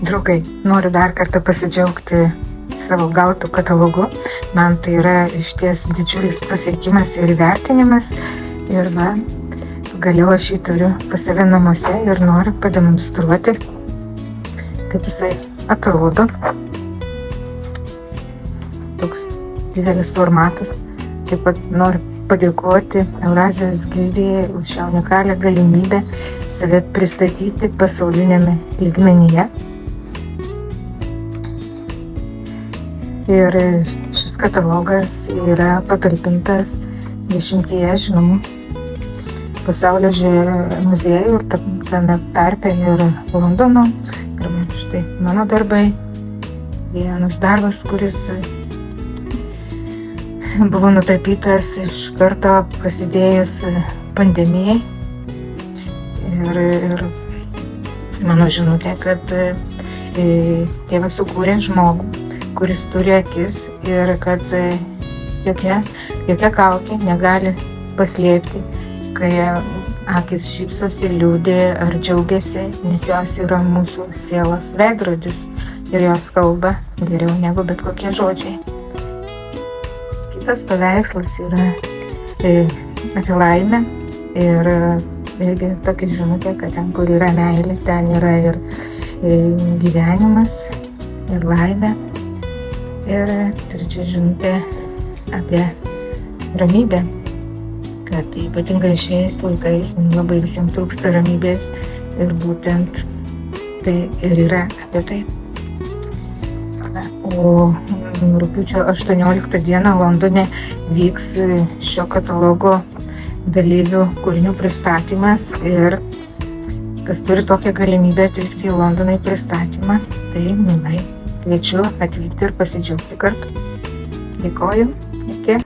Draugai, noriu dar kartą pasidžiaugti savo gautų katalogu. Man tai yra išties didžiulis pasiekimas ir įvertinimas. Ir va, pagaliau aš jį turiu pas save namuose ir noriu pademonstruoti, kaip jisai atrodo. Toks didelis formatas. Taip pat noriu padėkoti Eurazijos gildijai už šią unikalią galimybę save pristatyti pasaulinėme lygmenyje. Ir šis katalogas yra patalpintas 10 žinomų pasaulio muziejų ir tame tarpe ir Londono. Ir štai mano darbai. Vienas darbas, kuris buvo nutapytas iš karto prasidėjus pandemijai. Ir mano žinutė, kad Tėvas sukūrė žmogų, kuris turi akis ir kad jokia kaukė negali paslėpti, kai akis šypsosi, liūdi ar džiaugiasi, nes jos yra mūsų sielos veidrodis ir jos kalba geriau negu bet kokie žodžiai. Kitas paveikslas yra apie laimę ir irgi tokia žinutė, kad ten, kur yra meilė, ten yra ir gyvenimas, ir laimė. Ir trečia žinutė apie ramybę, kad ypatingai šiais laikais labai visiems trūksta ramybės ir būtent tai ir yra apie tai. O rugpjūčio 18 dieną Londone vyks šio katalogo dalyvių kūrinių pristatymas ir kas turi tokią galimybę atvykti į Londoną į pristatymą, tai mielai kviečiu atvykti ir pasidžiaugti kartu. Dėkoju. Iki.